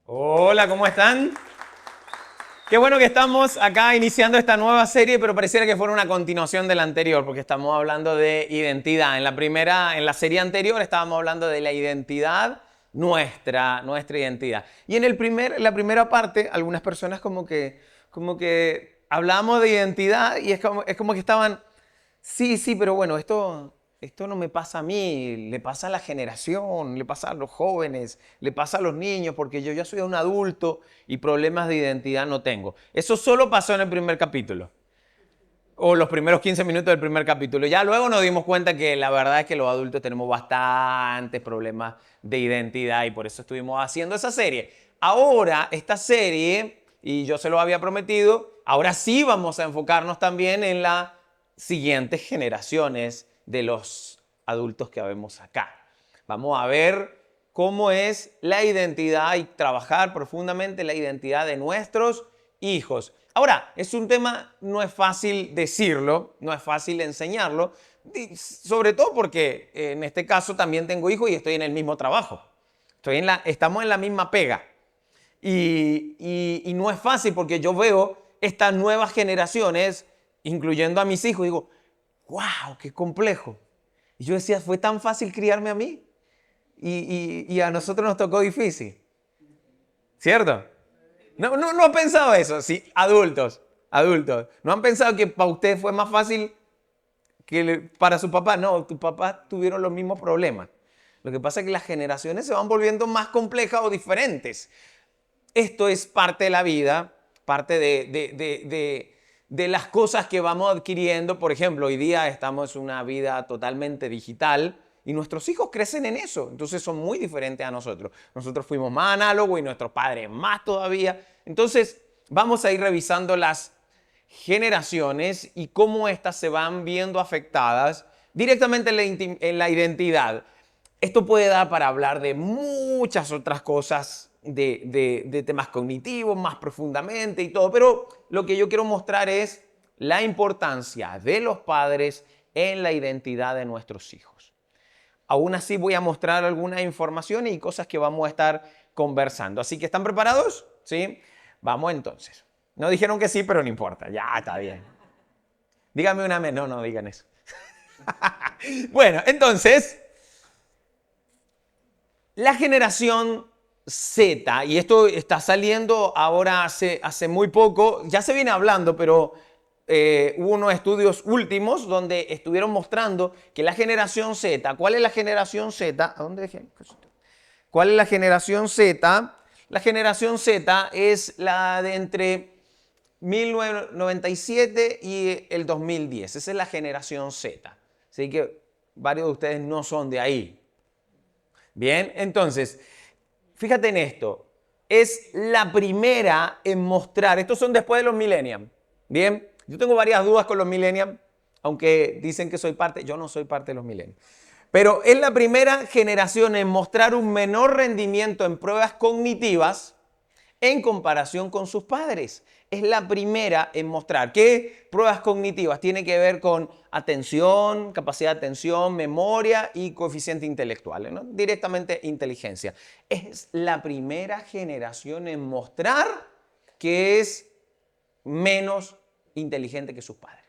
Hola, ¿cómo están? Qué bueno que estamos acá iniciando esta nueva serie, pero pareciera que fuera una continuación de la anterior, porque estamos hablando de identidad. En la serie anterior estábamos hablando de la identidad, nuestra identidad. Y en la primera parte, algunas personas como que hablamos de identidad y es como que estaban, sí, pero bueno, esto no me pasa a mí, le pasa a la generación, le pasa a los jóvenes, le pasa a los niños, porque yo ya soy un adulto y problemas de identidad no tengo. Eso solo pasó en el primer capítulo, o los primeros 15 minutos del primer capítulo. Ya luego nos dimos cuenta que la verdad es que los adultos tenemos bastantes problemas de identidad y por eso estuvimos haciendo esa serie. Ahora, esta serie, y yo se lo había prometido, ahora sí vamos a enfocarnos también en las siguientes generaciones de los adultos que vemos acá. Vamos a ver cómo es la identidad y trabajar profundamente la identidad de nuestros hijos. Ahora, es un tema, no es fácil decirlo, no es fácil enseñarlo, sobre todo porque en este caso también tengo hijos y estoy en el mismo trabajo. Estamos en la misma pega. Y no es fácil porque yo veo estas nuevas generaciones, incluyendo a mis hijos, y digo, wow, qué complejo. Y yo decía, fue tan fácil criarme a mí y a nosotros nos tocó difícil, ¿cierto? No han pensado eso, sí, adultos. ¿No han pensado que para usted fue más fácil que para su papá? No, tus papás tuvieron los mismos problemas. Lo que pasa es que las generaciones se van volviendo más complejas o diferentes. Esto es parte de la vida, parte de las cosas que vamos adquiriendo. Por ejemplo, hoy día estamos en una vida totalmente digital y nuestros hijos crecen en eso. Entonces son muy diferentes a nosotros. Nosotros fuimos más análogos y nuestros padres más todavía. Entonces vamos a ir revisando las generaciones y cómo éstas se van viendo afectadas directamente en la identidad. Esto puede dar para hablar de muchas otras cosas, de temas cognitivos más profundamente y todo, pero lo que yo quiero mostrar es la importancia de los padres en la identidad de nuestros hijos. Aún así voy a mostrar algunas informaciones y cosas que vamos a estar conversando. Así que, ¿están preparados? ¿Sí? Vamos entonces. No dijeron que sí, pero no importa. Ya, está bien. Díganme una menos. No digan eso. Bueno, entonces, la generación Z, y esto está saliendo ahora hace muy poco, ya se viene hablando, pero hubo unos estudios últimos donde estuvieron mostrando que la generación Z, ¿cuál es la generación Z? ¿A dónde dejé? ¿Cuál es la generación Z? La generación Z es la de entre 1997 y el 2010. Esa es la generación Z. Así que varios de ustedes no son de ahí. Bien, entonces, fíjate en esto. Es la primera en mostrar. Estos son después de los millennials. Bien, yo tengo varias dudas con los millennials, aunque dicen que soy parte. Yo no soy parte de los millennials. Pero es la primera generación en mostrar un menor rendimiento en pruebas cognitivas en comparación con sus padres. Es la primera en mostrar que pruebas cognitivas tienen que ver con atención, capacidad de atención, memoria y coeficiente intelectual, ¿no? Directamente inteligencia. Es la primera generación en mostrar que es menos inteligente que sus padres.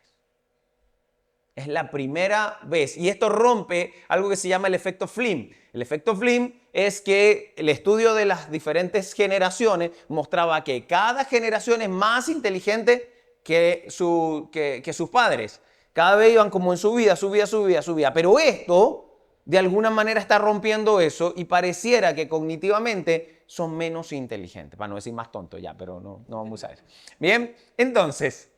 Es la primera vez. Y esto rompe algo que se llama el efecto Flynn. El efecto Flynn es que el estudio de las diferentes generaciones mostraba que cada generación es más inteligente que sus padres. Cada vez iban como en subida. Pero esto, de alguna manera, está rompiendo eso y pareciera que cognitivamente son menos inteligentes. Para no decir más tontos ya, pero no vamos a usar eso. Bien, entonces,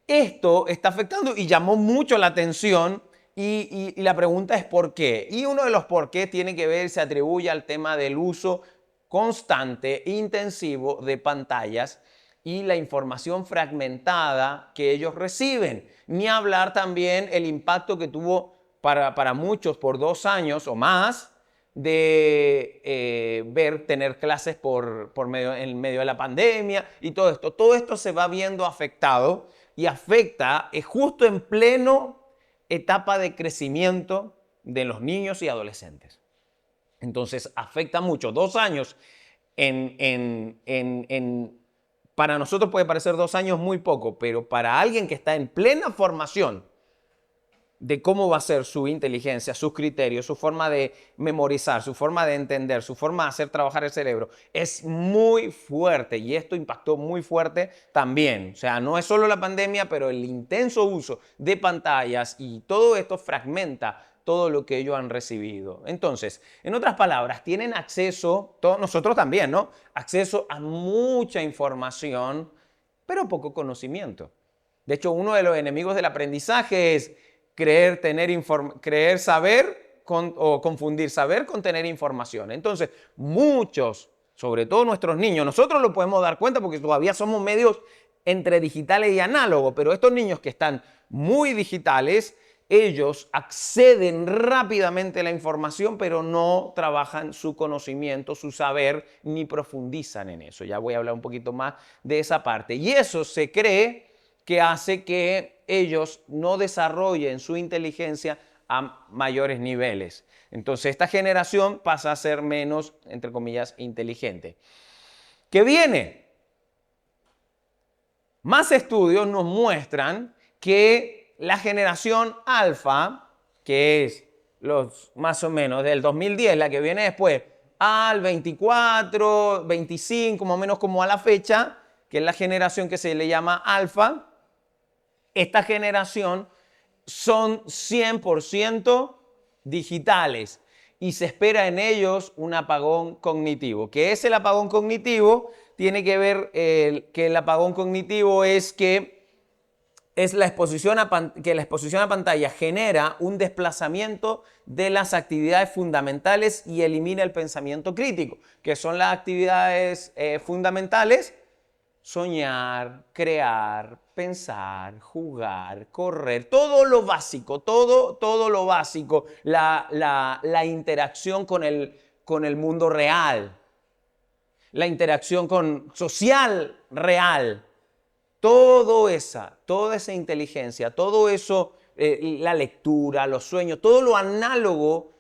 esto está afectando y llamó mucho la atención y la pregunta es ¿por qué? Y uno de los por qué tiene que ver, se atribuye al tema del uso constante, intensivo de pantallas y la información fragmentada que ellos reciben. Ni hablar también el impacto que tuvo para muchos por 2 años o más de tener clases en medio de la pandemia y todo esto. Todo esto se va viendo afectado y afecta justo en pleno etapa de crecimiento de los niños y adolescentes. Entonces afecta mucho. 2 años para nosotros puede parecer 2 años muy poco, pero para alguien que está en plena formación de cómo va a ser su inteligencia, sus criterios, su forma de memorizar, su forma de entender, su forma de hacer trabajar el cerebro, es muy fuerte y esto impactó muy fuerte también. O sea, no es solo la pandemia, pero el intenso uso de pantallas y todo esto fragmenta todo lo que ellos han recibido. Entonces, en otras palabras, tienen acceso, todos nosotros también, ¿no? Acceso a mucha información, pero poco conocimiento. De hecho, uno de los enemigos del aprendizaje es creer saber o confundir saber con tener información. Entonces, muchos, sobre todo nuestros niños, nosotros lo podemos dar cuenta porque todavía somos medios entre digitales y análogos, pero estos niños que están muy digitales, ellos acceden rápidamente a la información, pero no trabajan su conocimiento, su saber, ni profundizan en eso. Ya voy a hablar un poquito más de esa parte. Y eso se cree que hace que ellos no desarrollen su inteligencia a mayores niveles. Entonces, esta generación pasa a ser menos, entre comillas, inteligente. ¿Qué viene? Más estudios nos muestran que la generación alfa, que es los más o menos del 2010, la que viene después, al 24, 25, más o menos como a la fecha, que es la generación que se le llama alfa, esta generación son 100% digitales y se espera en ellos un apagón cognitivo. ¿Qué es el apagón cognitivo? Tiene que ver que el apagón cognitivo es que la exposición a pantalla genera un desplazamiento de las actividades fundamentales y elimina el pensamiento crítico, que son las actividades fundamentales: soñar, crear, pensar, jugar, correr, todo lo básico, todo lo básico, la interacción con el mundo real, la interacción social real, toda esa inteligencia, todo eso, la lectura, los sueños, todo lo análogo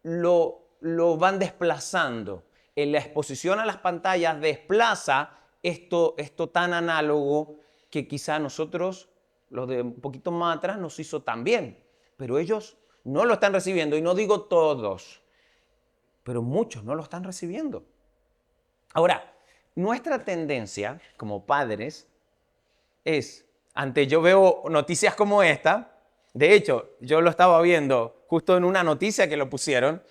lo van desplazando. En la exposición a las pantallas desplaza esto tan análogo que quizá nosotros, los de un poquito más atrás, nos hizo tan bien. Pero ellos no lo están recibiendo, y no digo todos, pero muchos no lo están recibiendo. Ahora, nuestra tendencia como padres es, yo veo noticias como esta, de hecho, yo lo estaba viendo justo en una noticia que lo pusieron,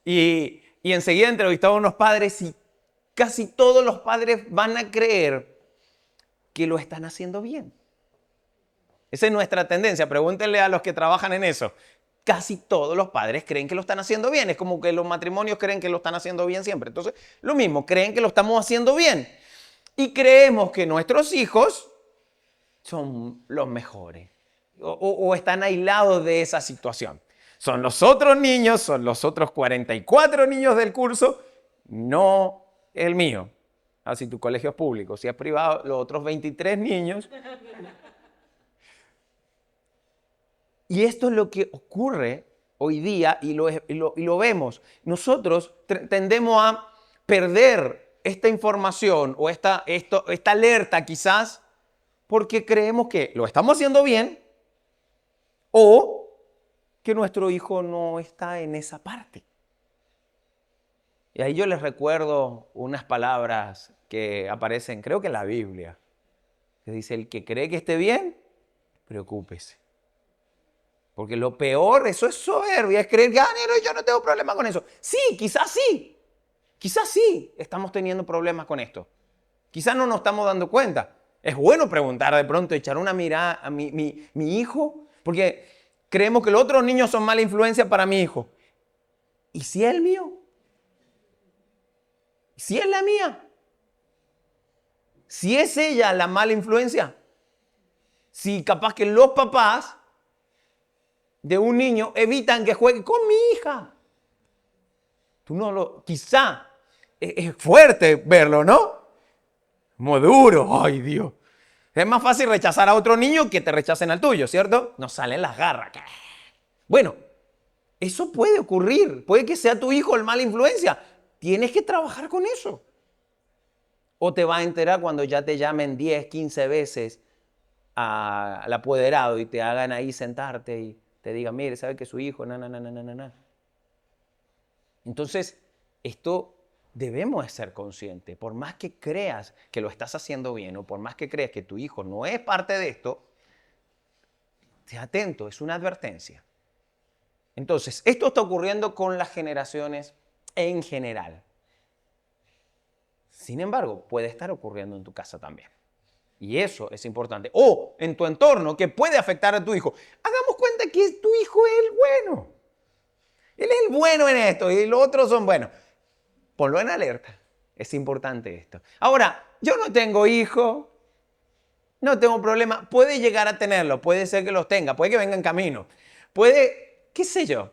y enseguida entrevistaba a unos padres y casi todos los padres van a creer que lo están haciendo bien. Esa es nuestra tendencia. Pregúntenle a los que trabajan en eso. Casi todos los padres creen que lo están haciendo bien. Es como que los matrimonios creen que lo están haciendo bien siempre. Entonces, lo mismo, creen que lo estamos haciendo bien. Y creemos que nuestros hijos son los mejores o están aislados de esa situación. Son los otros niños, son los otros 44 niños del curso, no el mío. Si tu colegio es público, si es privado, los otros 23 niños. Y esto es lo que ocurre hoy día y lo vemos. Nosotros tendemos a perder esta información o esta alerta quizás porque creemos que lo estamos haciendo bien o que nuestro hijo no está en esa parte. Y ahí yo les recuerdo unas palabras que aparecen, creo que en la Biblia, que dice: el que cree que esté bien, preocúpese. Porque lo peor, eso es soberbia, es creer que yo no tengo problema con eso. Sí, quizás sí estamos teniendo problemas con esto. Quizás no nos estamos dando cuenta. Es bueno preguntar de pronto, echar una mirada a mi hijo, porque creemos que los otros niños son mala influencia para mi hijo. ¿Y si es el mío? ¿Si es la mía? Si es ella la mala influencia. Si capaz que los papás de un niño evitan que juegue con mi hija. Quizá es fuerte verlo, ¿no? Muy duro, ay Dios. Es más fácil rechazar a otro niño que te rechacen al tuyo, ¿cierto? Nos salen las garras. Bueno, eso puede ocurrir. Puede que sea tu hijo el mala influencia. Tienes que trabajar con eso. ¿O te va a enterar cuando ya te llamen 10, 15 veces al apoderado y te hagan ahí sentarte y te digan, mire, sabe que su hijo, na? Entonces, esto debemos de ser conscientes. Por más que creas que lo estás haciendo bien o por más que creas que tu hijo no es parte de esto, esté atento, es una advertencia. Entonces, esto está ocurriendo con las generaciones en general. Sin embargo, puede estar ocurriendo en tu casa también. Y eso es importante. O en tu entorno que puede afectar a tu hijo. Hagamos cuenta que tu hijo es el bueno. Él es el bueno en esto y los otros son buenos. Ponlo en alerta. Es importante esto. Ahora, yo no tengo hijo, no tengo problema. Puede llegar a tenerlo, puede ser que los tenga, puede que venga en camino. Puede, qué sé yo.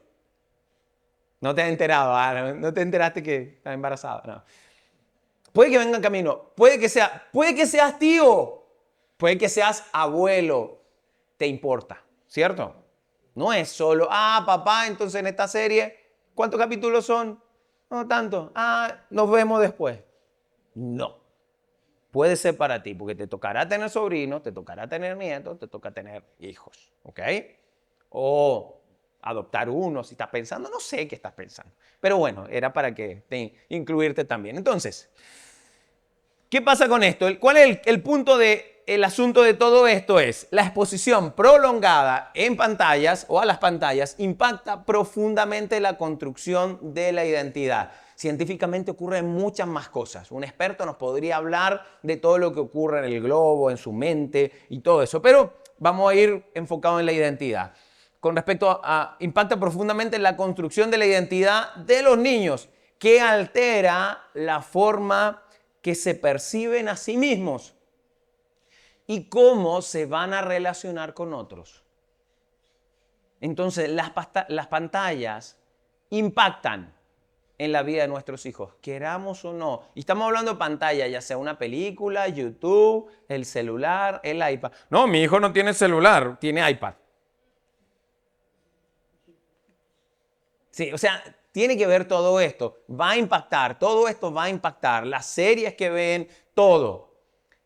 No te has enterado, no te enteraste que estás embarazada. No. Puede que venga en camino, puede que seas tío, puede que seas abuelo. Te importa, ¿cierto? No es solo, papá, entonces en esta serie, ¿cuántos capítulos son? No tanto. Nos vemos después. No. Puede ser para ti, porque te tocará tener sobrinos, te tocará tener nietos, te toca tener hijos, ¿ok? O adoptar uno, si estás pensando, no sé qué estás pensando. Pero bueno, era para que incluirte también. Entonces, ¿qué pasa con esto? ¿Cuál es el punto del asunto de todo esto? Es la exposición prolongada en pantallas o a las pantallas impacta profundamente la construcción de la identidad. Científicamente ocurren muchas más cosas. Un experto nos podría hablar de todo lo que ocurre en el globo, en su mente y todo eso, pero vamos a ir enfocados en la identidad. Con respecto a impacta profundamente la construcción de la identidad de los niños, que altera la forma que se perciben a sí mismos y cómo se van a relacionar con otros. Entonces, las pantallas impactan en la vida de nuestros hijos, queramos o no. Y estamos hablando de pantalla, ya sea una película, YouTube, el celular, el iPad. No, mi hijo no tiene celular, tiene iPad. Sí, o sea, tiene que ver todo esto. Va a impactar, todo esto va a impactar. Las series que ven, todo.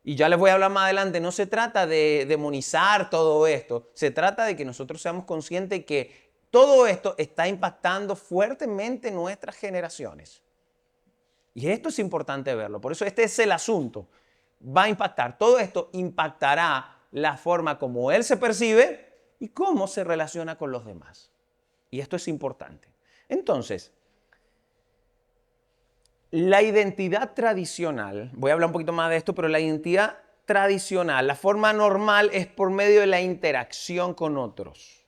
Y ya les voy a hablar más adelante, no se trata de demonizar todo esto, se trata de que nosotros seamos conscientes que todo esto está impactando fuertemente nuestras generaciones. Y esto es importante verlo, por eso este es el asunto. Va a impactar, todo esto impactará la forma como él se percibe y cómo se relaciona con los demás. Y esto es importante. Entonces, la identidad tradicional, voy a hablar un poquito más de esto, pero la identidad tradicional, la forma normal es por medio de la interacción con otros.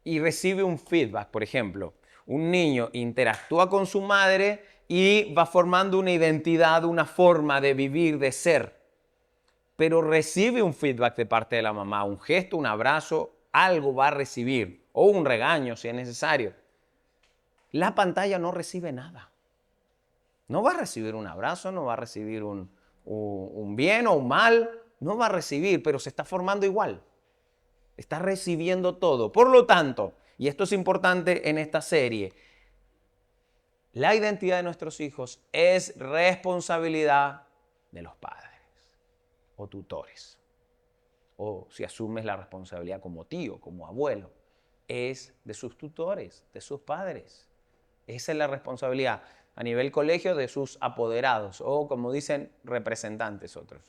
Y recibe un feedback, por ejemplo, un niño interactúa con su madre y va formando una identidad, una forma de vivir, de ser. Pero recibe un feedback de parte de la mamá, un gesto, un abrazo, algo va a recibir, o un regaño si es necesario. La pantalla no recibe nada. No va a recibir un abrazo, no va a recibir un bien o un mal, no va a recibir, pero se está formando igual. Está recibiendo todo. Por lo tanto, y esto es importante en esta serie, la identidad de nuestros hijos es responsabilidad de los padres o tutores. O si asumes la responsabilidad como tío, como abuelo, es de sus tutores, de sus padres. Esa es la responsabilidad a nivel colegio de sus apoderados o, como dicen, representantes otros.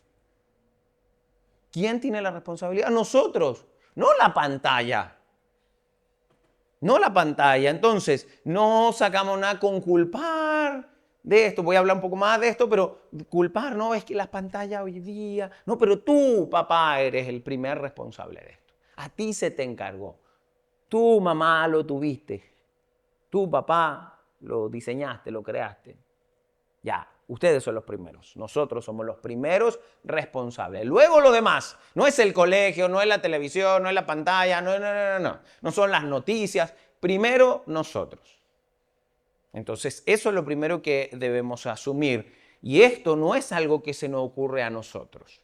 ¿Quién tiene la responsabilidad? Nosotros, no la pantalla. No la pantalla. Entonces, no sacamos nada con culpar de esto. Voy a hablar un poco más de esto, pero culpar, no, es que la pantalla hoy día... No, pero tú, papá, eres el primer responsable de esto. A ti se te encargó. Tú, mamá, lo tuviste. Tú, papá, lo diseñaste, lo creaste. Ya, ustedes son los primeros. Nosotros somos los primeros responsables. Luego lo demás. No es el colegio, no es la televisión, no es la pantalla, no. No son las noticias. Primero nosotros. Entonces, eso es lo primero que debemos asumir. Y esto no es algo que se nos ocurre a nosotros.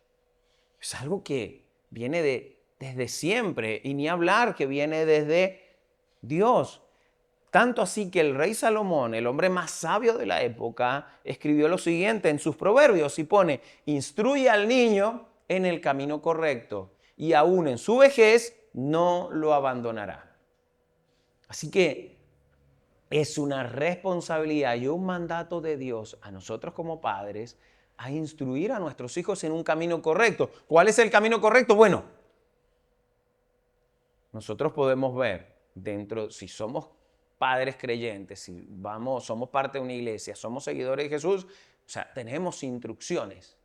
Es algo que viene desde siempre. Y ni hablar que viene desde Dios. Tanto así que el rey Salomón, el hombre más sabio de la época, escribió lo siguiente en sus proverbios y pone: instruye al niño en el camino correcto y aún en su vejez no lo abandonará. Así que es una responsabilidad y un mandato de Dios a nosotros como padres a instruir a nuestros hijos en un camino correcto. ¿Cuál es el camino correcto? Bueno, nosotros podemos ver dentro, si somos padres creyentes, si somos parte de una iglesia, somos seguidores de Jesús, o sea, tenemos instrucciones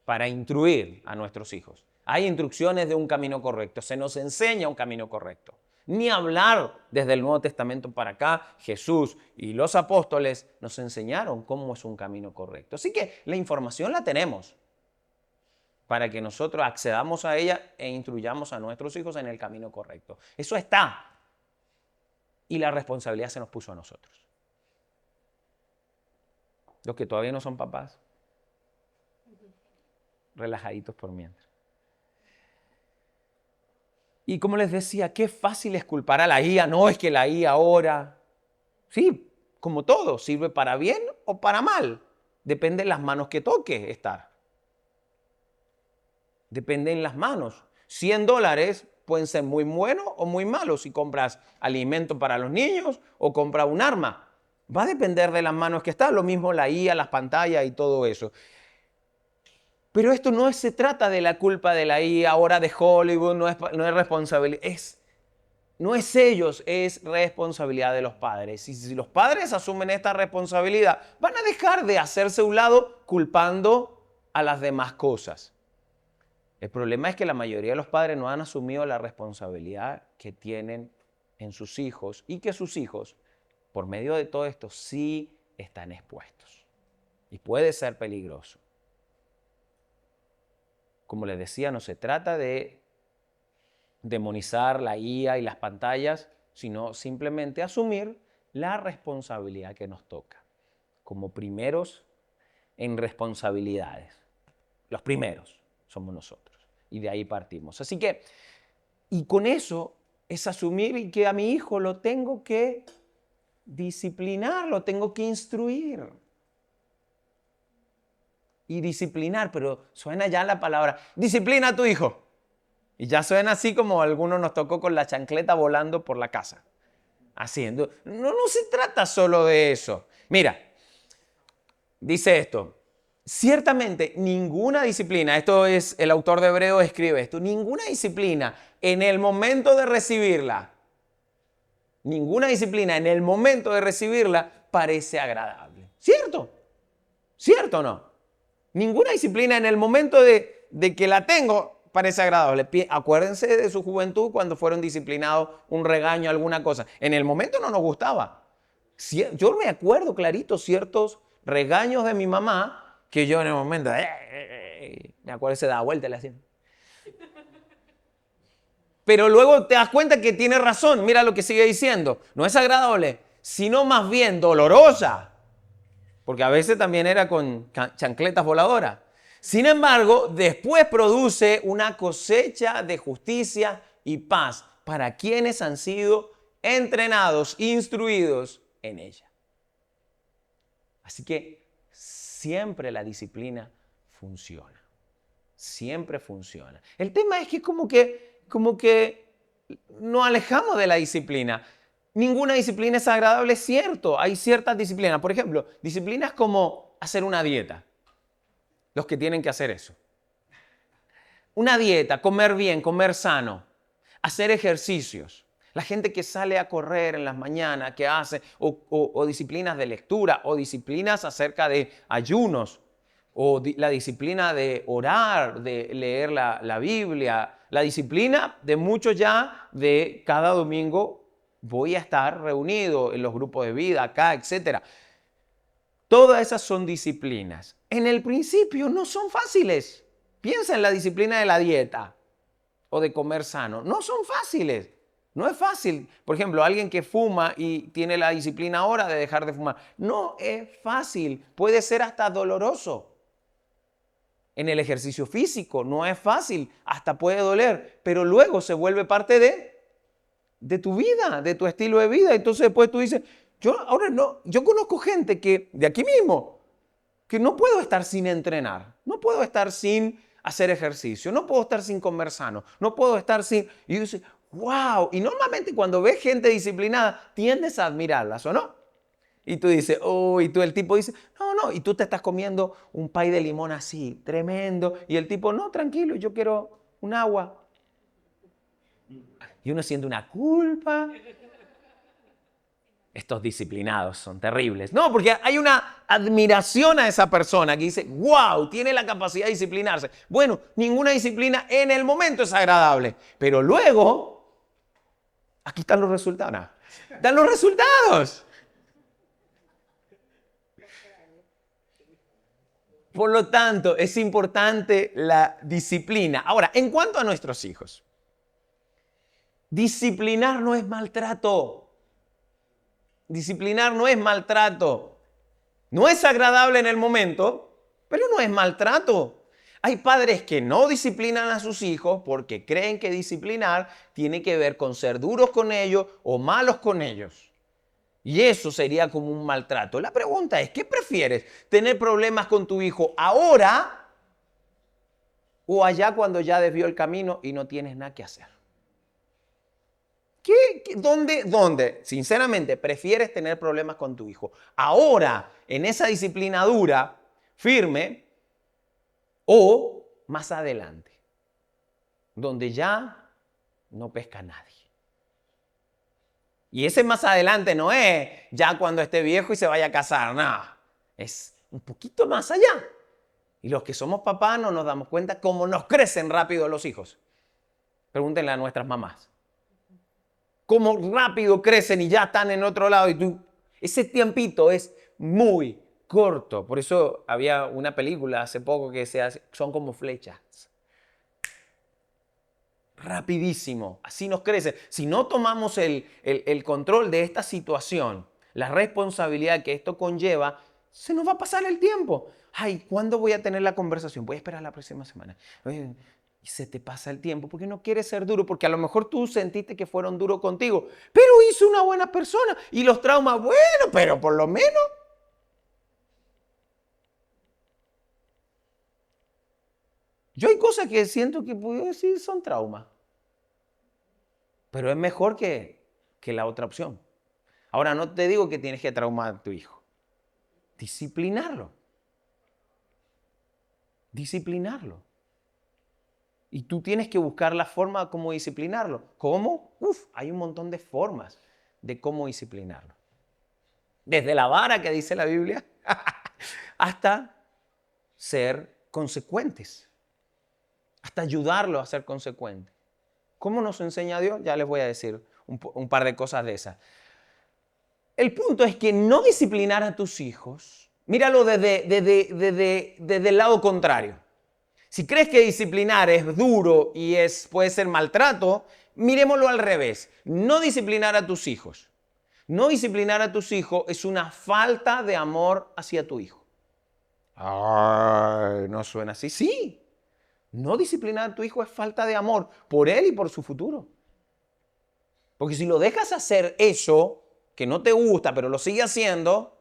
para instruir a nuestros hijos. Hay instrucciones de un camino correcto, se nos enseña un camino correcto. Ni hablar desde el Nuevo Testamento para acá, Jesús y los apóstoles nos enseñaron cómo es un camino correcto. Así que la información la tenemos para que nosotros accedamos a ella e instruyamos a nuestros hijos en el camino correcto. Eso está. Y la responsabilidad se nos puso a nosotros. Los que todavía no son papás, relajaditos por mientras. Y como les decía, qué fácil es culpar a la IA. No, es que la IA ahora, sí, como todo, sirve para bien o para mal. Depende de las manos que toque estar. Depende en las manos. $100 pueden ser muy buenos o muy malos si compras alimento para los niños o compras un arma. Va a depender de las manos que está. Lo mismo la IA, las pantallas y todo eso. Pero esto no se trata de la culpa de la IA, ahora de Hollywood, no es responsabilidad. No es ellos, es responsabilidad de los padres. Y si los padres asumen esta responsabilidad, van a dejar de hacerse a un lado culpando a las demás cosas. El problema es que la mayoría de los padres no han asumido la responsabilidad que tienen en sus hijos y que sus hijos, por medio de todo esto, sí están expuestos. Y puede ser peligroso. Como les decía, no se trata de demonizar la IA y las pantallas, sino simplemente asumir la responsabilidad que nos toca. Como primeros en responsabilidades. Los primeros somos nosotros. Y de ahí partimos. Así que, y con eso es asumir que a mi hijo lo tengo que disciplinar, lo tengo que instruir. Y disciplinar, pero suena ya la palabra, disciplina a tu hijo. Y ya suena así como a algunos nos tocó con la chancleta volando por la casa. Haciendo. No se trata solo de eso. Mira, dice esto. Ciertamente ninguna disciplina, esto es, el autor de Hebreos escribe esto, ninguna disciplina en el momento de recibirla, ninguna disciplina en el momento de recibirla parece agradable. ¿Cierto? ¿Cierto o no? Ninguna disciplina en el momento de que la tengo parece agradable. Acuérdense de su juventud cuando fueron disciplinados, un regaño, alguna cosa. En el momento no nos gustaba. Yo me acuerdo clarito ciertos regaños de mi mamá que yo en el momento, me acuerdo, se daba vuelta y le hacían. Pero luego te das cuenta que tiene razón. Mira lo que sigue diciendo. No es agradable, sino más bien dolorosa. Porque a veces también era con chancletas voladoras. Sin embargo, después produce una cosecha de justicia y paz para quienes han sido entrenados, instruidos en ella. Así que siempre la disciplina funciona. Siempre funciona. El tema es que como que nos alejamos de la disciplina. Ninguna disciplina es agradable, es cierto. Hay ciertas disciplinas. Por ejemplo, disciplinas como hacer una dieta. Los que tienen que hacer eso. Una dieta, comer bien, comer sano, hacer ejercicios. La gente que sale a correr en las mañanas, que hace, o disciplinas de lectura, o disciplinas acerca de ayunos, o la disciplina de orar, de leer la Biblia, la disciplina de muchos ya de cada domingo voy a estar reunido en los grupos de vida, acá, etc. Todas esas son disciplinas. En el principio no son fáciles. Piensa en la disciplina de la dieta o de comer sano. No son fáciles. No es fácil. Por ejemplo, alguien que fuma y tiene la disciplina ahora de dejar de fumar. No es fácil. Puede ser hasta doloroso. En el ejercicio físico no es fácil. Hasta puede doler. Pero luego se vuelve parte de tu vida, de tu estilo de vida. Entonces después tú dices, yo conozco gente que, de aquí mismo, que no puedo estar sin entrenar, no puedo estar sin hacer ejercicio, no puedo estar sin comer sano, no puedo estar sin... Y dices, wow, y normalmente cuando ves gente disciplinada, tiendes a admirarlas, ¿o no? Y tú dices, oh, y tú el tipo dice, no, y tú te estás comiendo un pay de limón así, tremendo, y el tipo, no, tranquilo, yo quiero un agua. Y uno siente una culpa. Estos disciplinados son terribles. No, porque hay una admiración a esa persona que dice, wow, tiene la capacidad de disciplinarse. Bueno, ninguna disciplina en el momento es agradable, pero luego, aquí están los resultados. No, están los resultados. Por lo tanto, es importante la disciplina. Ahora, en cuanto a nuestros hijos, disciplinar no es maltrato. Disciplinar no es maltrato. No es agradable en el momento, pero no es maltrato. Hay padres que no disciplinan a sus hijos porque creen que disciplinar tiene que ver con ser duros con ellos o malos con ellos. Y eso sería como un maltrato. La pregunta es, ¿qué prefieres? ¿Tener problemas con tu hijo ahora o allá cuando ya desvió el camino y no tienes nada que hacer? ¿Dónde, sinceramente, prefieres tener problemas con tu hijo? ¿Ahora, en esa disciplina dura, firme, o más adelante, donde ya no pesca nadie? Y ese más adelante no es ya cuando esté viejo y se vaya a casar, no. Es un poquito más allá. Y los que somos papás no nos damos cuenta cómo nos crecen rápido los hijos. Pregúntenle a nuestras mamás. Cómo rápido crecen y ya están en otro lado. Y tú, ese tiempito es muy corto. Por eso había una película hace poco que son como flechas. Rapidísimo. Así nos crece. Si no tomamos el control de esta situación, la responsabilidad que esto conlleva, se nos va a pasar el tiempo. Ay, ¿cuándo voy a tener la conversación? Voy a esperar la próxima semana. Y se te pasa el tiempo porque no quieres ser duro, porque a lo mejor tú sentiste que fueron duros contigo, pero hizo una buena persona y los traumas, bueno, pero por lo menos. Yo hay cosas que siento que puedo decir son traumas, pero es mejor que la otra opción. Ahora, no te digo que tienes que traumar a tu hijo. Disciplinarlo. Disciplinarlo. Y tú tienes que buscar la forma como disciplinarlo. ¿Cómo? Hay un montón de formas de cómo disciplinarlo. Desde la vara que dice la Biblia hasta ser consecuentes. Hasta ayudarlo a ser consecuente. ¿Cómo nos enseña Dios? Ya les voy a decir un par de cosas de esas. El punto es que no disciplinar a tus hijos, míralo desde el lado contrario. Si crees que disciplinar es duro y puede ser maltrato, miremoslo al revés. No disciplinar a tus hijos. No disciplinar a tus hijos es una falta de amor hacia tu hijo. Ay, no suena así. Sí. No disciplinar a tu hijo es falta de amor por él y por su futuro. Porque si lo dejas hacer eso, que no te gusta, pero lo sigue haciendo,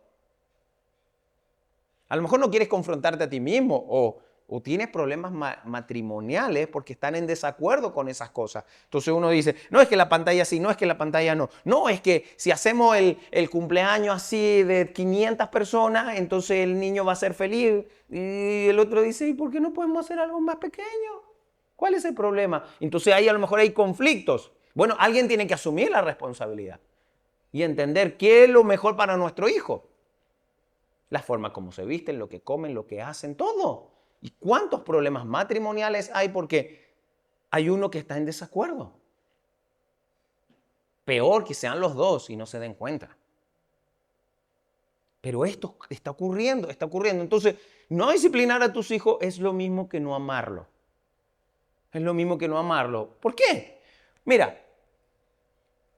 a lo mejor no quieres confrontarte a ti mismo o tienes problemas matrimoniales porque están en desacuerdo con esas cosas. Entonces uno dice, no es que la pantalla sí, no es que la pantalla no. No, es que si hacemos el cumpleaños así de 500 personas, entonces el niño va a ser feliz. Y el otro dice, ¿y por qué no podemos hacer algo más pequeño? ¿Cuál es el problema? Entonces ahí a lo mejor hay conflictos. Bueno, alguien tiene que asumir la responsabilidad y entender qué es lo mejor para nuestro hijo. La forma como se visten, lo que comen, lo que hacen, todo. ¿Y cuántos problemas matrimoniales hay porque hay uno que está en desacuerdo? Peor que sean los dos y no se den cuenta. Pero esto está ocurriendo, está ocurriendo. Entonces, no disciplinar a tus hijos es lo mismo que no amarlo. Es lo mismo que no amarlo. ¿Por qué? Mira,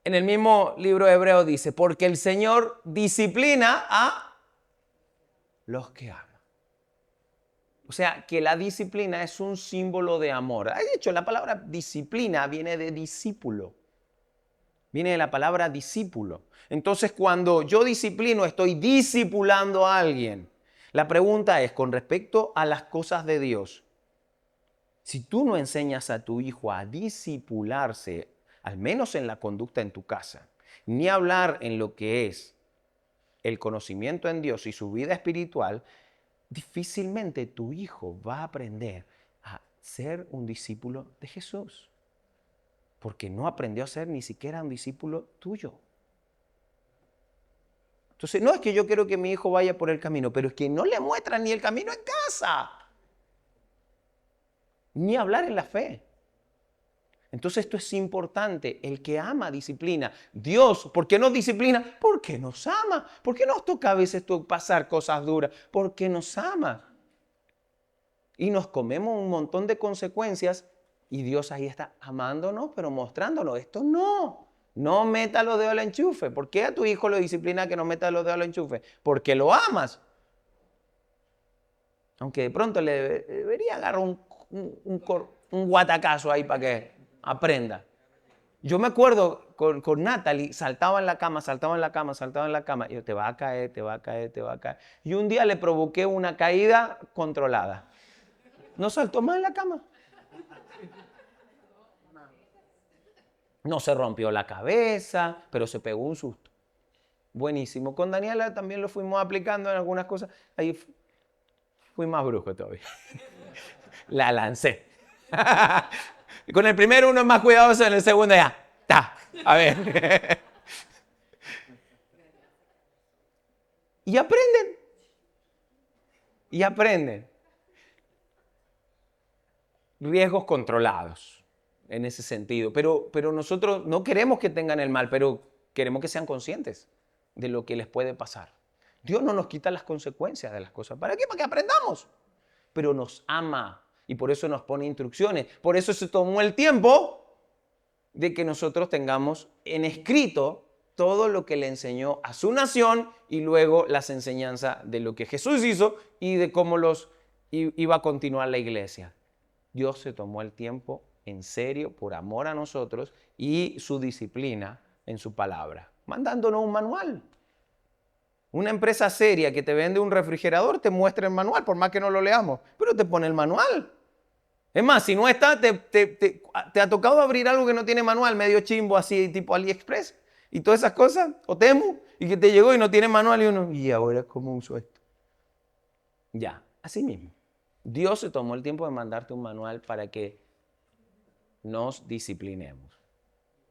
en el mismo libro de Hebreos dice, porque el Señor disciplina a los que aman. O sea, que la disciplina es un símbolo de amor. De hecho, la palabra disciplina viene de discípulo. Viene de la palabra discípulo. Entonces, cuando yo disciplino, estoy discipulando a alguien. La pregunta es, con respecto a las cosas de Dios, si tú no enseñas a tu hijo a discipularse, al menos en la conducta en tu casa, ni hablar en lo que es el conocimiento en Dios y su vida espiritual, difícilmente tu hijo va a aprender a ser un discípulo de Jesús. Porque no aprendió a ser ni siquiera un discípulo tuyo. Entonces, no es que yo quiero que mi hijo vaya por el camino, pero es que no le muestran ni el camino en casa. Ni hablar en la fe. Entonces esto es importante. El que ama disciplina. Dios, ¿por qué nos disciplina? Porque nos ama. ¿Por qué nos toca a veces pasar cosas duras? Porque nos ama. Y nos comemos un montón de consecuencias y Dios ahí está amándonos, pero mostrándonos. Esto no. No meta los dedos al enchufe. ¿Por qué a tu hijo lo disciplina que no meta los dedos al enchufe? Porque lo amas. Aunque de pronto le debería agarrar un guatacazo ahí para que aprenda. Yo me acuerdo con Natalie, saltaba en la cama. Y yo, te va a caer. Y un día le provoqué una caída controlada. No saltó más en la cama. No se rompió la cabeza, pero se pegó un susto. Buenísimo. Con Daniela también lo fuimos aplicando en algunas cosas. Ahí fui más brusco todavía. La lancé. Con el primero uno es más cuidadoso, en el segundo ya. A ver. Y aprenden. Riesgos controlados en ese sentido. Pero nosotros no queremos que tengan el mal, pero queremos que sean conscientes de lo que les puede pasar. Dios no nos quita las consecuencias de las cosas. ¿Para qué? Para que aprendamos. Pero nos ama y por eso nos pone instrucciones. Por eso se tomó el tiempo de que nosotros tengamos en escrito todo lo que le enseñó a su nación y luego las enseñanzas de lo que Jesús hizo y de cómo iba a continuar la iglesia. Dios se tomó el tiempo en serio por amor a nosotros y su disciplina en su palabra, mandándonos un manual. Una empresa seria que te vende un refrigerador te muestra el manual, por más que no lo leamos, pero te pone el manual. Es más, si no está, te ha tocado abrir algo que no tiene manual, medio chimbo así, tipo AliExpress, y todas esas cosas, o Temu, y que te llegó y no tiene manual, y uno, ¿y ahora cómo uso esto? Ya, así mismo. Dios se tomó el tiempo de mandarte un manual para que nos disciplinemos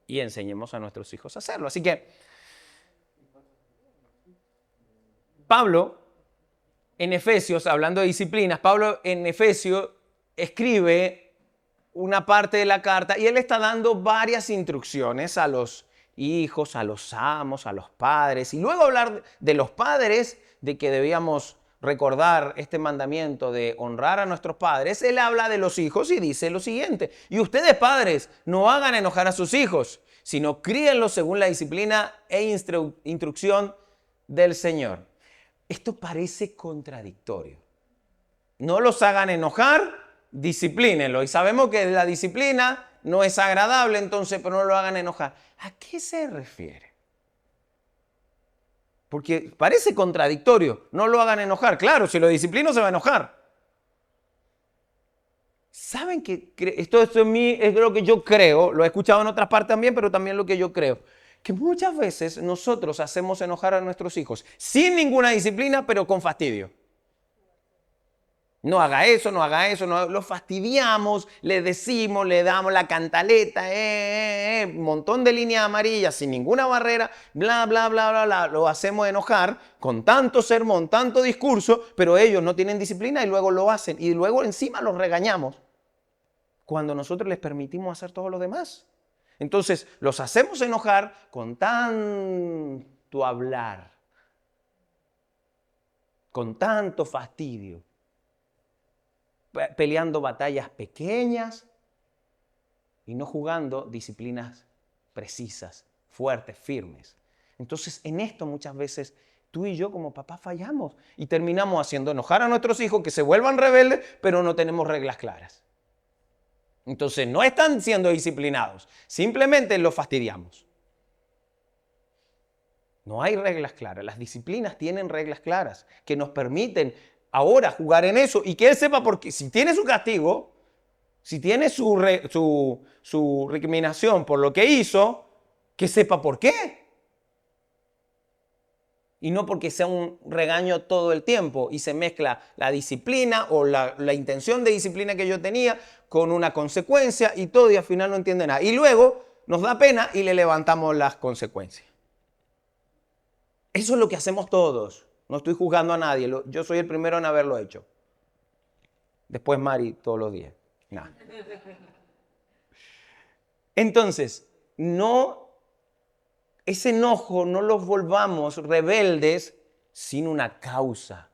y enseñemos a nuestros hijos a hacerlo. Así que Pablo, en Efesios, hablando de disciplinas, Pablo en Efesios escribe una parte de la carta y él está dando varias instrucciones a los hijos, a los amos, a los padres. Y luego hablar de los padres, de que debíamos recordar este mandamiento de honrar a nuestros padres, él habla de los hijos y dice lo siguiente: y ustedes padres, no hagan enojar a sus hijos, sino críenlos según la disciplina e instrucción del Señor. Esto parece contradictorio. No los hagan enojar, disciplínenlo. Y sabemos que la disciplina no es agradable, entonces, pero no lo hagan enojar. ¿A qué se refiere? Porque parece contradictorio. No lo hagan enojar. Claro, si lo disciplino se va a enojar. ¿Saben que esto es lo que yo creo? Lo he escuchado en otras partes también, pero también lo que yo creo. Que muchas veces nosotros hacemos enojar a nuestros hijos sin ninguna disciplina, pero con fastidio. No haga eso, lo fastidiamos, le decimos, le damos la cantaleta, un montón de líneas amarillas sin ninguna barrera, bla, bla, bla, bla, bla. Lo hacemos enojar con tanto sermón, tanto discurso, pero ellos no tienen disciplina y luego lo hacen. Y luego encima los regañamos cuando nosotros les permitimos hacer todo lo demás. Entonces, los hacemos enojar con tanto hablar, con tanto fastidio, peleando batallas pequeñas y no jugando disciplinas precisas, fuertes, firmes. Entonces, en esto muchas veces tú y yo como papá fallamos y terminamos haciendo enojar a nuestros hijos que se vuelvan rebeldes, pero no tenemos reglas claras. Entonces, no están siendo disciplinados, simplemente los fastidiamos. No hay reglas claras. Las disciplinas tienen reglas claras que nos permiten ahora jugar en eso y que él sepa porque si tiene su castigo, si tiene su recriminación por lo que hizo, que sepa por qué. Y no porque sea un regaño todo el tiempo y se mezcla la disciplina o la intención de disciplina que yo tenía con una consecuencia y todo y al final no entiende nada. Y luego nos da pena y le levantamos las consecuencias. Eso es lo que hacemos todos. No estoy juzgando a nadie. Yo soy el primero en haberlo hecho. Después Mari todos los días. Nah. Entonces, ese enojo no los volvamos rebeldes sin una causa.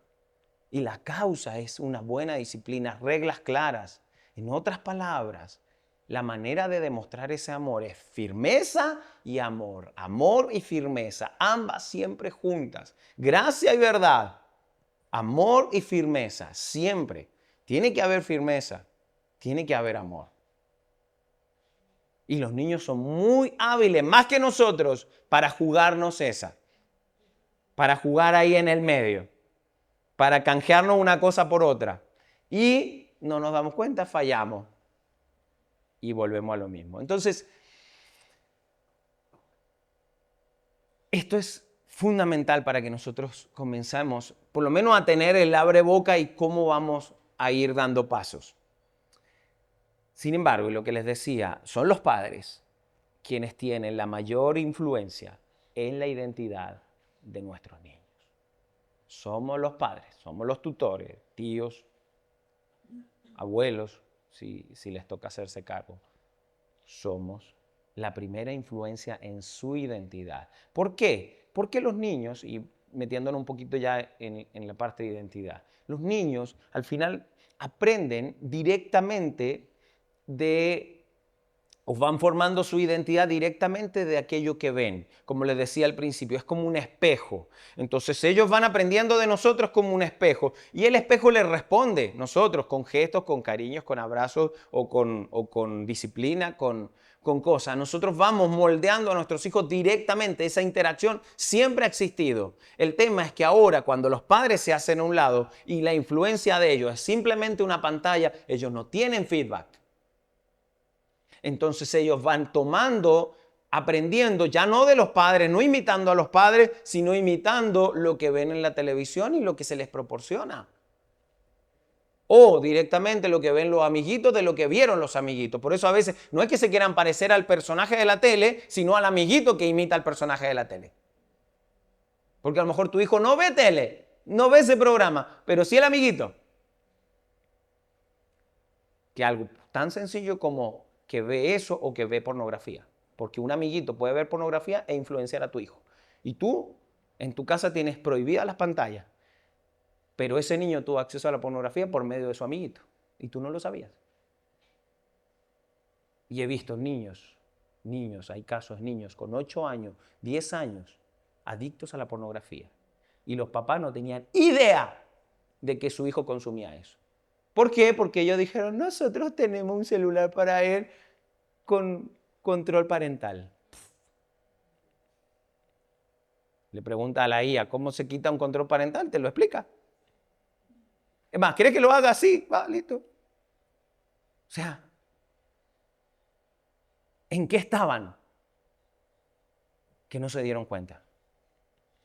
Y la causa es una buena disciplina, reglas claras. En otras palabras, la manera de demostrar ese amor es firmeza y amor. Amor y firmeza, ambas siempre juntas. Gracia y verdad. Amor y firmeza, siempre. Tiene que haber firmeza, tiene que haber amor. Y los niños son muy hábiles, más que nosotros, para jugarnos esa. Para jugar ahí en el medio. Para canjearnos una cosa por otra. Y no nos damos cuenta, fallamos. Y volvemos a lo mismo. Entonces, esto es fundamental para que nosotros comencemos, por lo menos a tener el abre boca y cómo vamos a ir dando pasos. Sin embargo, lo que les decía, son los padres quienes tienen la mayor influencia en la identidad de nuestros niños. Somos los padres, somos los tutores, tíos, abuelos, si les toca hacerse cargo. Somos la primera influencia en su identidad. ¿Por qué? Porque los niños, y metiéndonos un poquito ya en la parte de identidad, los niños al final aprenden directamente o van formando su identidad directamente de aquello que ven. Como les decía al principio, es como un espejo. Entonces ellos van aprendiendo de nosotros como un espejo y el espejo les responde, nosotros, con gestos, con cariños, con abrazos o con disciplina, con cosas. Nosotros vamos moldeando a nuestros hijos directamente. Esa interacción siempre ha existido. El tema es que ahora, cuando los padres se hacen a un lado y la influencia de ellos es simplemente una pantalla, ellos no tienen feedback. Entonces ellos van aprendiendo, ya no de los padres, no imitando a los padres, sino imitando lo que ven en la televisión y lo que se les proporciona. O directamente lo que ven los amiguitos de lo que vieron los amiguitos. Por eso a veces no es que se quieran parecer al personaje de la tele, sino al amiguito que imita al personaje de la tele. Porque a lo mejor tu hijo no ve tele, no ve ese programa, pero sí el amiguito. Que algo tan sencillo como que ve eso o que ve pornografía. Porque un amiguito puede ver pornografía e influenciar a tu hijo. Y tú, en tu casa, tienes prohibidas las pantallas. Pero ese niño tuvo acceso a la pornografía por medio de su amiguito. Y tú no lo sabías. Y he visto niños, hay casos, niños con 8 años, 10 años, adictos a la pornografía. Y los papás no tenían idea de que su hijo consumía eso. ¿Por qué? Porque ellos dijeron, nosotros tenemos un celular para él con control parental. Le pregunta a la IA, ¿cómo se quita un control parental? Te lo explica. Es más, ¿quieres que lo haga así? Va, listo. O sea, ¿en qué estaban? Que no se dieron cuenta.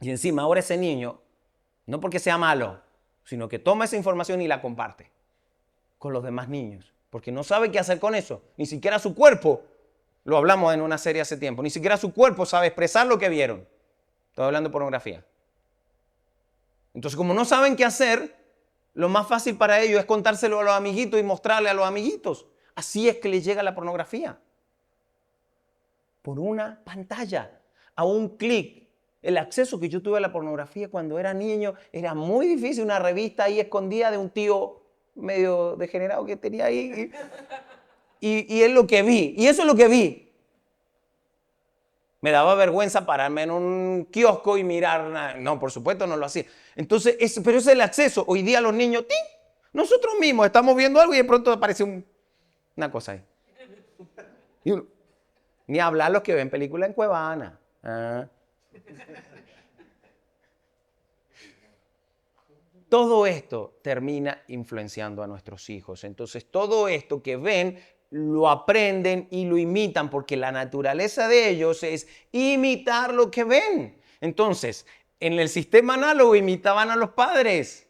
Y encima ahora ese niño, no porque sea malo, sino que toma esa información y la comparte con los demás niños, porque no sabe qué hacer con eso. Ni siquiera su cuerpo, lo hablamos en una serie hace tiempo, ni siquiera su cuerpo sabe expresar lo que vieron. Estoy hablando de pornografía. Entonces, como no saben qué hacer, lo más fácil para ellos es contárselo a los amiguitos y mostrarle a los amiguitos. Así es que les llega la pornografía. Por una pantalla, a un clic. El acceso que yo tuve a la pornografía cuando era niño era muy difícil. Una revista ahí escondida de un tío medio degenerado que tenía ahí. Y es lo que vi. Y eso es lo que vi. Me daba vergüenza pararme en un kiosco y mirar. No, por supuesto no lo hacía. Entonces, pero ese es el acceso. Hoy día los niños, ¡ting! Nosotros mismos estamos viendo algo y de pronto aparece una cosa ahí. Y uno, ni hablar los que ven películas en Cuevana. todo esto termina influenciando a nuestros hijos. Entonces, todo esto que ven, lo aprenden y lo imitan, porque la naturaleza de ellos es imitar lo que ven. Entonces, en el sistema análogo imitaban a los padres.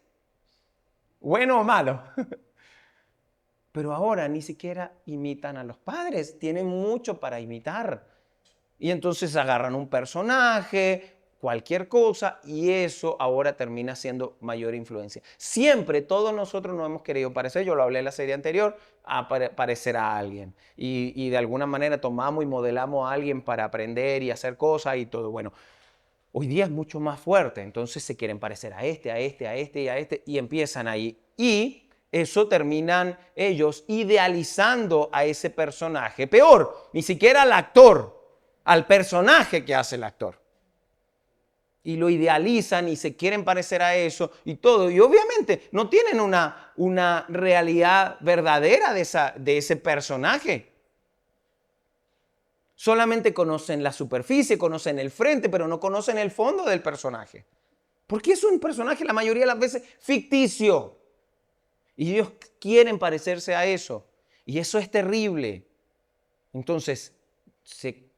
¿Bueno o malo? Pero ahora ni siquiera imitan a los padres. Tienen mucho para imitar. Y entonces agarran un personaje, cualquier cosa, y eso ahora termina siendo mayor influencia. Siempre todos nosotros nos hemos querido parecer, yo lo hablé en la serie anterior, a parecer a alguien. Y de alguna manera tomamos y modelamos a alguien para aprender y hacer cosas y todo. Bueno, hoy día es mucho más fuerte, entonces se quieren parecer a este, a este, a este y a este, y empiezan ahí. Y eso terminan ellos idealizando a ese personaje. Peor, ni siquiera al actor, al personaje que hace el actor. Y lo idealizan y se quieren parecer a eso y todo. Y obviamente no tienen una realidad verdadera de ese personaje. Solamente conocen la superficie, conocen el frente, pero no conocen el fondo del personaje. Porque es un personaje la mayoría de las veces ficticio. Y ellos quieren parecerse a eso. Y eso es terrible. Entonces, se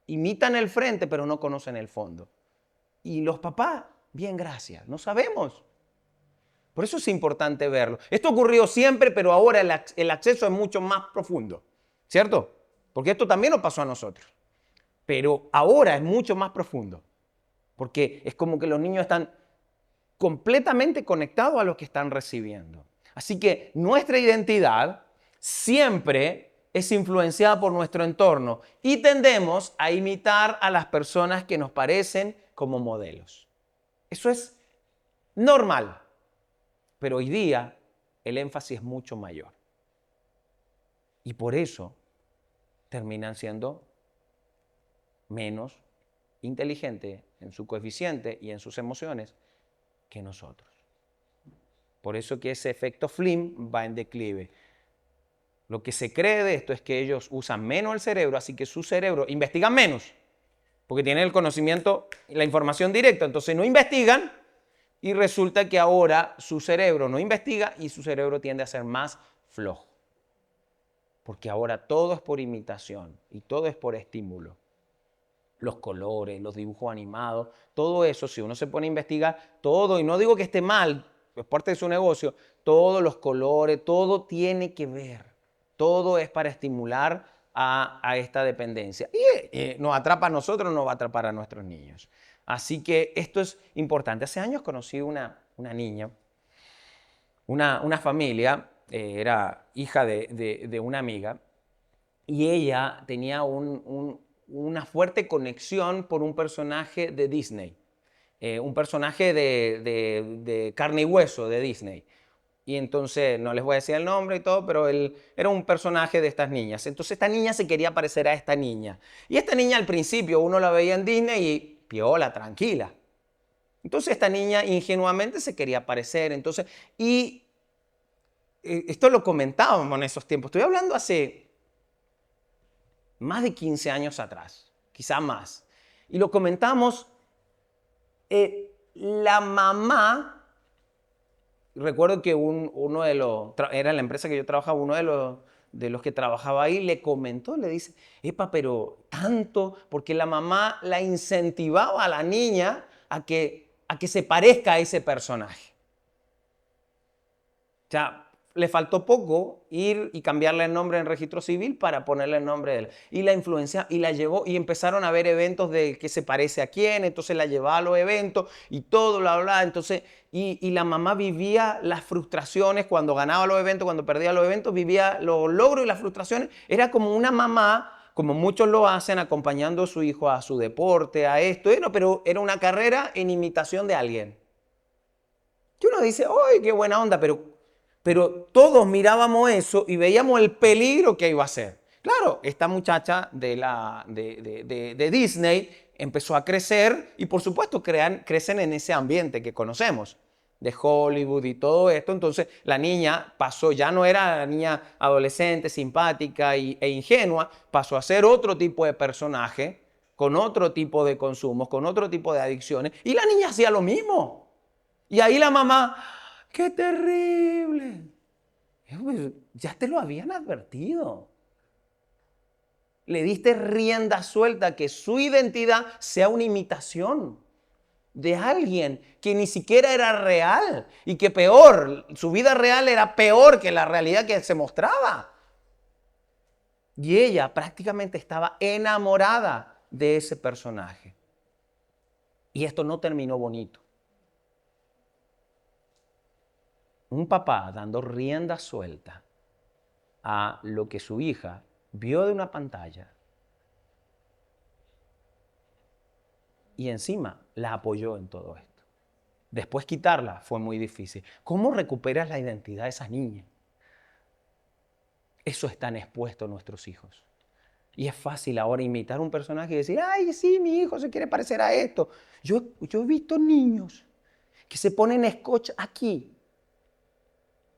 imitan el frente, pero no conocen el fondo. Y los papás, bien, gracias, no sabemos. Por eso es importante verlo. Esto ocurrió siempre, pero ahora el acceso es mucho más profundo, ¿cierto? Porque esto también nos pasó a nosotros. Pero ahora es mucho más profundo. Porque es como que los niños están completamente conectados a lo que están recibiendo. Así que nuestra identidad siempre es influenciada por nuestro entorno y tendemos a imitar a las personas que nos parecen como modelos. Eso es normal, pero hoy día el énfasis es mucho mayor. Y por eso terminan siendo menos inteligentes en su coeficiente y en sus emociones que nosotros. Por eso que ese efecto Flynn va en declive. Lo que se cree de esto es que ellos usan menos el cerebro, así que su cerebro investiga menos, porque tienen el conocimiento y la información directa, entonces no investigan y resulta que ahora su cerebro no investiga y su cerebro tiende a ser más flojo. Porque ahora todo es por imitación y todo es por estímulo. Los colores, los dibujos animados, todo eso, si uno se pone a investigar, todo, y no digo que esté mal, es parte de su negocio, todos los colores, todo tiene que ver. Todo es para estimular a esta dependencia. Y nos atrapa a nosotros, nos va a atrapar a nuestros niños. Así que esto es importante. Hace años conocí una niña, una familia, era hija de una amiga, y ella tenía una fuerte conexión por un personaje de Disney, un personaje de carne y hueso de Disney. Y entonces, no les voy a decir el nombre y todo, pero él era un personaje de estas niñas. Entonces esta niña se quería parecer a esta niña. Y esta niña al principio uno la veía en Disney y piola, tranquila. Entonces esta niña ingenuamente se quería parecer. Entonces, y esto lo comentábamos en esos tiempos. Estoy hablando hace más de 15 años atrás, quizá más. Y lo comentamos, la mamá... Recuerdo que uno de los, era en la empresa que yo trabajaba, uno de los que trabajaba ahí le comentó, le dice, epa, pero tanto, porque la mamá la incentivaba a la niña a que se parezca a ese personaje. O sea, le faltó poco ir y cambiarle el nombre en registro civil para ponerle el nombre de él. Y la influencia, y la llevó, y empezaron a ver eventos de que se parece a quién, entonces la llevaba a los eventos y todo, bla, bla. Entonces, y la mamá vivía las frustraciones cuando ganaba los eventos, cuando perdía los eventos, vivía los logros y las frustraciones. Era como una mamá, como muchos lo hacen, acompañando a su hijo a su deporte, a esto, pero era una carrera en imitación de alguien. Y uno dice, ¡ay, qué buena onda! Pero todos mirábamos eso y veíamos el peligro que iba a ser. Claro, esta muchacha de Disney empezó a crecer y por supuesto crecen en ese ambiente que conocemos, de Hollywood y todo esto. Entonces la niña pasó, ya no era la niña adolescente, simpática e ingenua, pasó a ser otro tipo de personaje, con otro tipo de consumos, con otro tipo de adicciones. Y la niña hacía lo mismo. Y ahí la mamá... ¡Qué terrible! Pues, ya te lo habían advertido. Le diste rienda suelta a que su identidad sea una imitación de alguien que ni siquiera era real y que peor, su vida real era peor que la realidad que se mostraba. Y ella prácticamente estaba enamorada de ese personaje. Y esto no terminó bonito. Un papá dando rienda suelta a lo que su hija vio de una pantalla y encima la apoyó en todo esto. Después quitarla fue muy difícil. ¿Cómo recuperas la identidad de esa niña? Eso están expuestos nuestros hijos. Y es fácil ahora imitar un personaje y decir, ay, sí, mi hijo se quiere parecer a esto. Yo he visto niños que se ponen scotch aquí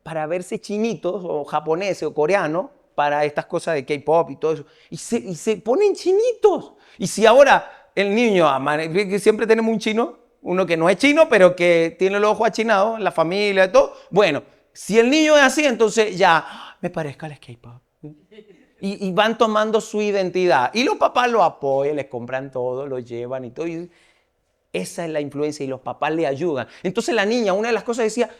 para verse chinitos o japoneses o coreanos para estas cosas de K-pop y todo eso. Y se ponen chinitos. Y si ahora el niño, siempre tenemos un chino, uno que no es chino, pero que tiene los ojos achinados, la familia y todo. Bueno, si el niño es así, entonces ya me parezca al K-pop. Y van tomando su identidad. Y los papás lo apoyan, les compran todo, lo llevan y todo. Y esa es la influencia y los papás le ayudan. Entonces la niña, una de las cosas decía,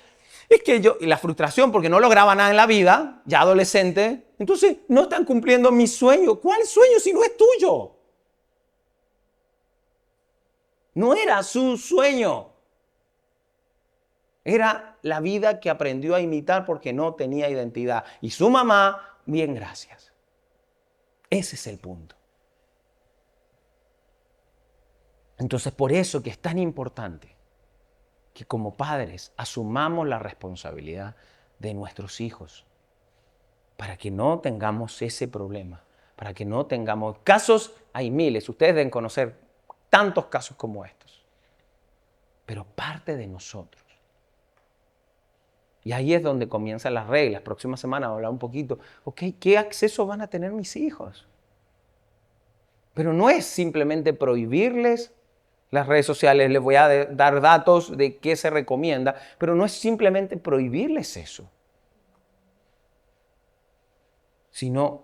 es que y la frustración porque no lograba nada en la vida, ya adolescente, entonces no están cumpliendo mi sueño. ¿Cuál sueño si no es tuyo? No era su sueño. Era la vida que aprendió a imitar porque no tenía identidad. Y su mamá, bien, gracias. Ese es el punto. Entonces, por eso que es tan importante que como padres asumamos la responsabilidad de nuestros hijos para que no tengamos ese problema, para que no tengamos casos, hay miles, ustedes deben conocer tantos casos como estos, pero parte de nosotros. Y ahí es donde comienzan las reglas. Próxima semana vamos a hablar un poquito, ok, ¿qué acceso van a tener mis hijos? Pero no es simplemente prohibirles las redes sociales, les voy a dar datos de qué se recomienda, pero no es simplemente prohibirles eso, sino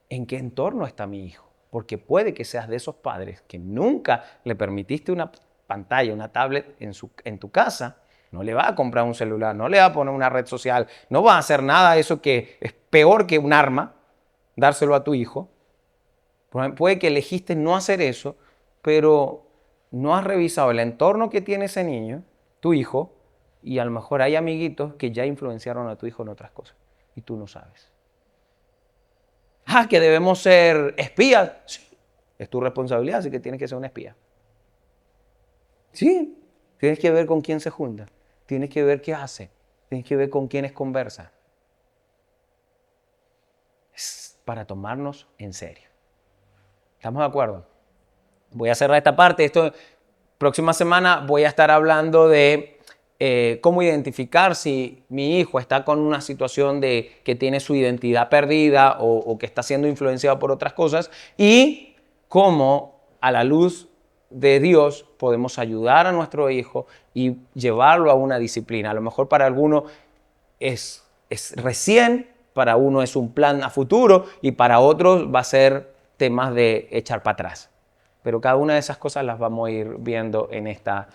en qué entorno está mi hijo. Porque puede que seas de esos padres que nunca le permitiste una pantalla, una tablet en tu casa, no le va a comprar un celular, no le va a poner una red social, no va a hacer nada de eso que es peor que un arma, dárselo a tu hijo. Puede que elegiste no hacer eso, pero no has revisado el entorno que tiene ese niño, tu hijo, y a lo mejor hay amiguitos que ya influenciaron a tu hijo en otras cosas y tú no sabes. Que debemos ser espías. Sí, es tu responsabilidad, así que tienes que ser un espía. Sí, tienes que ver con quién se junta, tienes que ver qué hace, tienes que ver con quiénes conversa. Es para tomarnos en serio. ¿Estamos de acuerdo? Voy a cerrar esta parte. Próxima semana voy a estar hablando de cómo identificar si mi hijo está con una situación de que tiene su identidad perdida o que está siendo influenciado por otras cosas y cómo a la luz de Dios podemos ayudar a nuestro hijo y llevarlo a una disciplina. A lo mejor para alguno es recién, para uno es un plan a futuro y para otros va a ser temas de echar para atrás. Pero cada una de esas cosas las vamos a ir viendo en esta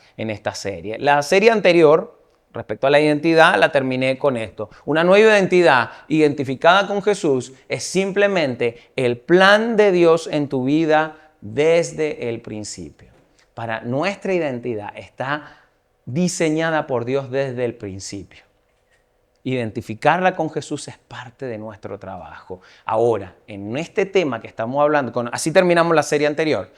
serie. La serie anterior, respecto a la identidad, la terminé con esto. Una nueva identidad identificada con Jesús es simplemente el plan de Dios en tu vida desde el principio. Para nuestra identidad está diseñada por Dios desde el principio. Identificarla con Jesús es parte de nuestro trabajo. Ahora, en este tema que estamos hablando, así terminamos la serie anterior,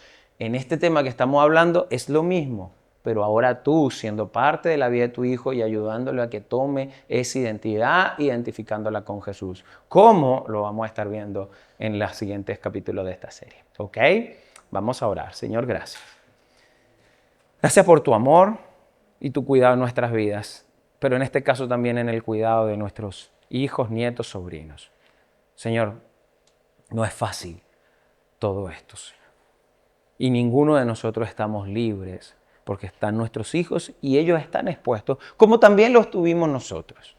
en este tema que estamos hablando es lo mismo, pero ahora tú siendo parte de la vida de tu hijo y ayudándole a que tome esa identidad, identificándola con Jesús. ¿Cómo? Lo vamos a estar viendo en los siguientes capítulos de esta serie. ¿Ok? Vamos a orar. Señor, gracias. Gracias por tu amor y tu cuidado en nuestras vidas, pero en este caso también en el cuidado de nuestros hijos, nietos, sobrinos. Señor, no es fácil todo esto, Señor. Y ninguno de nosotros estamos libres porque están nuestros hijos y ellos están expuestos, como también lo estuvimos nosotros.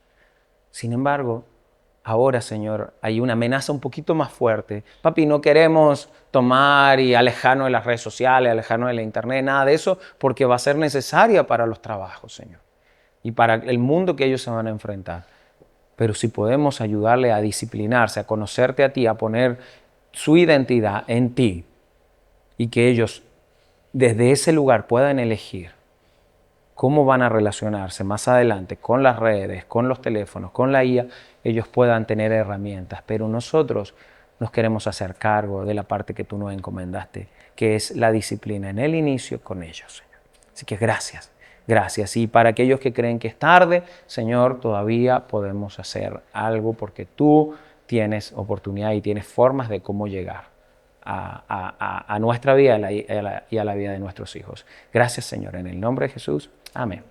Sin embargo, ahora, Señor, hay una amenaza un poquito más fuerte. Papi, no queremos tomar y alejarnos de las redes sociales, alejarnos de la internet, nada de eso, porque va a ser necesaria para los trabajos, Señor, y para el mundo que ellos se van a enfrentar. Pero si podemos ayudarle a disciplinarse, a conocerte a ti, a poner su identidad en ti, y que ellos desde ese lugar puedan elegir cómo van a relacionarse más adelante con las redes, con los teléfonos, con la IA, ellos puedan tener herramientas. Pero nosotros nos queremos hacer cargo de la parte que tú nos encomendaste, que es la disciplina en el inicio con ellos, Señor. Así que gracias, gracias. Y para aquellos que creen que es tarde, Señor, todavía podemos hacer algo porque tú tienes oportunidad y tienes formas de cómo llegar a nuestra vida y a la vida de nuestros hijos. Gracias, Señor, en el nombre de Jesús. Amén.